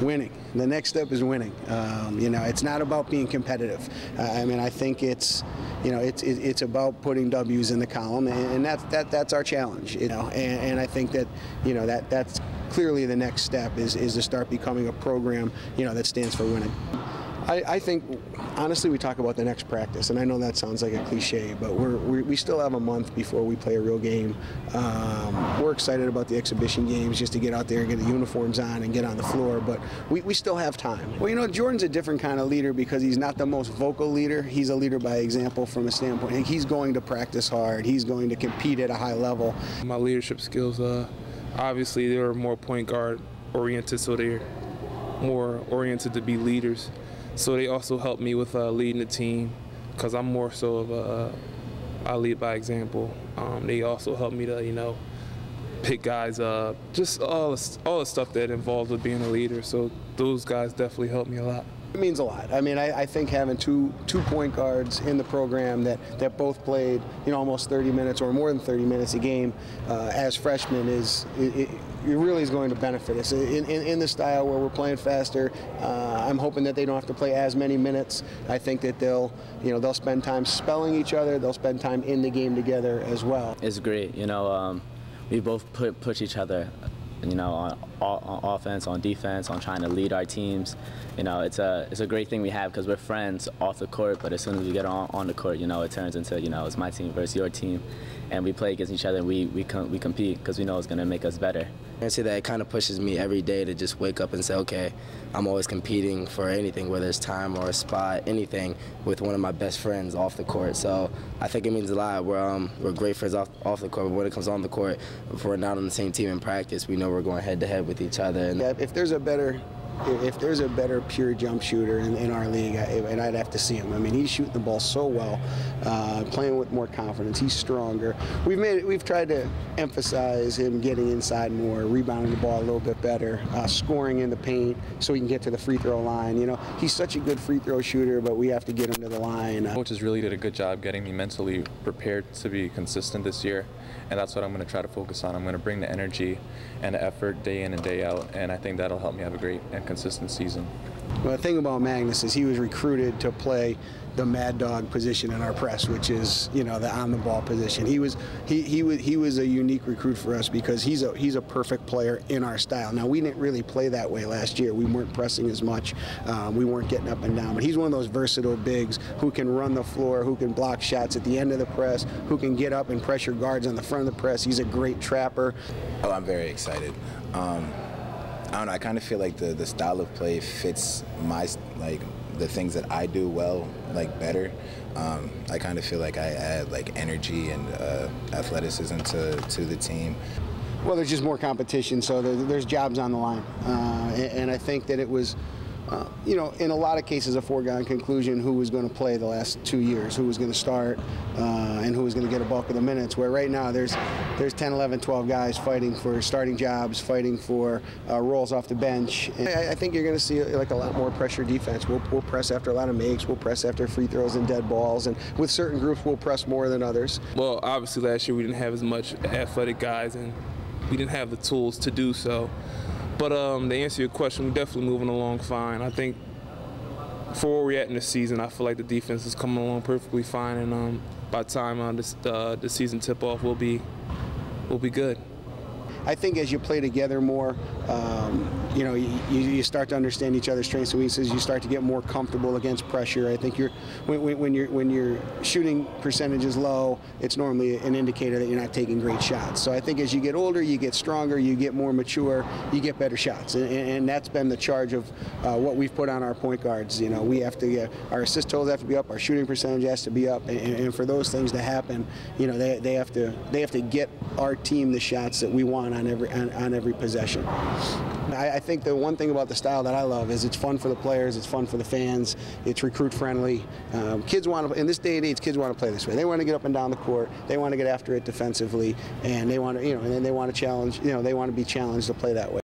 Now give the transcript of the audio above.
Winning. The next step is winning. You know, it's not about being competitive. I mean, I think it's, you know, it's about putting W's in the column, and that's our challenge. You know, and I think that, you know, that's clearly the next step is to start becoming a program, you know, that stands for winning. I think, honestly, we talk about the next practice, and I know that sounds like a cliche, but we still have a month before we play a real game. We're excited about the exhibition games, just to get out there and get the uniforms on and get on the floor, but we still have time. Well, you know, Jordan's a different kind of leader because he's not the most vocal leader. He's a leader by example from a standpoint. He's going to practice hard. He's going to compete at a high level. My leadership skills, obviously, they're more point guard oriented, so they're more oriented to be leaders. So they also help me with leading the team, because I'm more so of I lead by example. They also help me to, you know, pick guys up, just all the stuff that involves with being a leader. So those guys definitely help me a lot. It means a lot. I mean, I think having two point guards in the program that both played, you know, almost 30 minutes or more than 30 minutes a game as freshmen it really is going to benefit us. In the style where we're playing faster, I'm hoping that they don't have to play as many minutes. I think that they'll spend time spelling each other. They'll spend time in the game together as well. It's great. You know, we both push each other, you know, on offense, on defense, on trying to lead our teams. You know, it's a great thing we have because we're friends off the court, but as soon as we get on the court, you know, it turns into, you know, it's my team versus your team, and we play against each other. And we compete because we know it's going to make us better. I say that it kind of pushes me every day to just wake up and say, okay, I'm always competing for anything, whether it's time or a spot, anything, with one of my best friends off the court. So I think it means a lot. We're great friends off the court, but when it comes on the court, if we're not on the same team in practice, we know we're going head-to-head with each other. And yeah, if there's a better pure jump shooter in our league, and I'd have to see him. I mean, he's shooting the ball so well, playing with more confidence. He's stronger. We've tried to emphasize him getting inside more, rebounding the ball a little bit better, scoring in the paint so he can get to the free throw line. You know, he's such a good free throw shooter, but we have to get him to the line. Coaches really did a good job getting me mentally prepared to be consistent this year, and that's what I'm going to try to focus on. I'm going to bring the energy and the effort day in and day out, and I think that'll help me have a great and consistent season. Well, the thing about Magnus is he was recruited to play the mad dog position in our press, which is, you know, the on-the-ball position. He was a unique recruit for us because he's a perfect player in our style. Now, we didn't really play that way last year. We weren't pressing as much. We weren't getting up and down. But he's one of those versatile bigs who can run the floor, who can block shots at the end of the press, who can get up and pressure guards on the front of the press. He's a great trapper. Oh, I'm very excited. I don't know, I kind of feel like the style of play fits the things that I do well, better. I kind of feel like I add energy and athleticism to the team. Well, there's just more competition, so there's jobs on the line, and I think that it was, you know, in a lot of cases a foregone conclusion who was going to play the last 2 years, who was going to start, and who was going to get a bulk of the minutes, where right now there's 10, 11, 12 guys fighting for starting jobs, fighting for roles off the bench. And I think you're going to see a lot more pressure defense. We'll press after a lot of makes, we'll press after free throws and dead balls, and with certain groups we'll press more than others. Well, obviously last year we didn't have as much athletic guys, and we didn't have the tools to do so. But to answer your question, we're definitely moving along fine. I think for where we're at in the season, I feel like the defense is coming along perfectly fine, and by the time the season tip-off, we'll be good. I think as you play together more, you know, you start to understand each other's strengths and weaknesses. You start to get more comfortable against pressure. I think when your shooting percentage is low, it's normally an indicator that you're not taking great shots. So I think as you get older, you get stronger, you get more mature, you get better shots, and that's been the charge of what we've put on our point guards. You know, we have to get our assist totals have to be up, our shooting percentage has to be up, and for those things to happen, you know, they have to get our team the shots that we want on every possession. I think the one thing about the style that I love is it's fun for the players, it's fun for the fans, it's recruit friendly. Kids want to, in this day and age, kids want to play this way. They want to get up and down the court, they want to get after it defensively, and they want to, you know, and then they want to challenge, you know, they want to be challenged to play that way.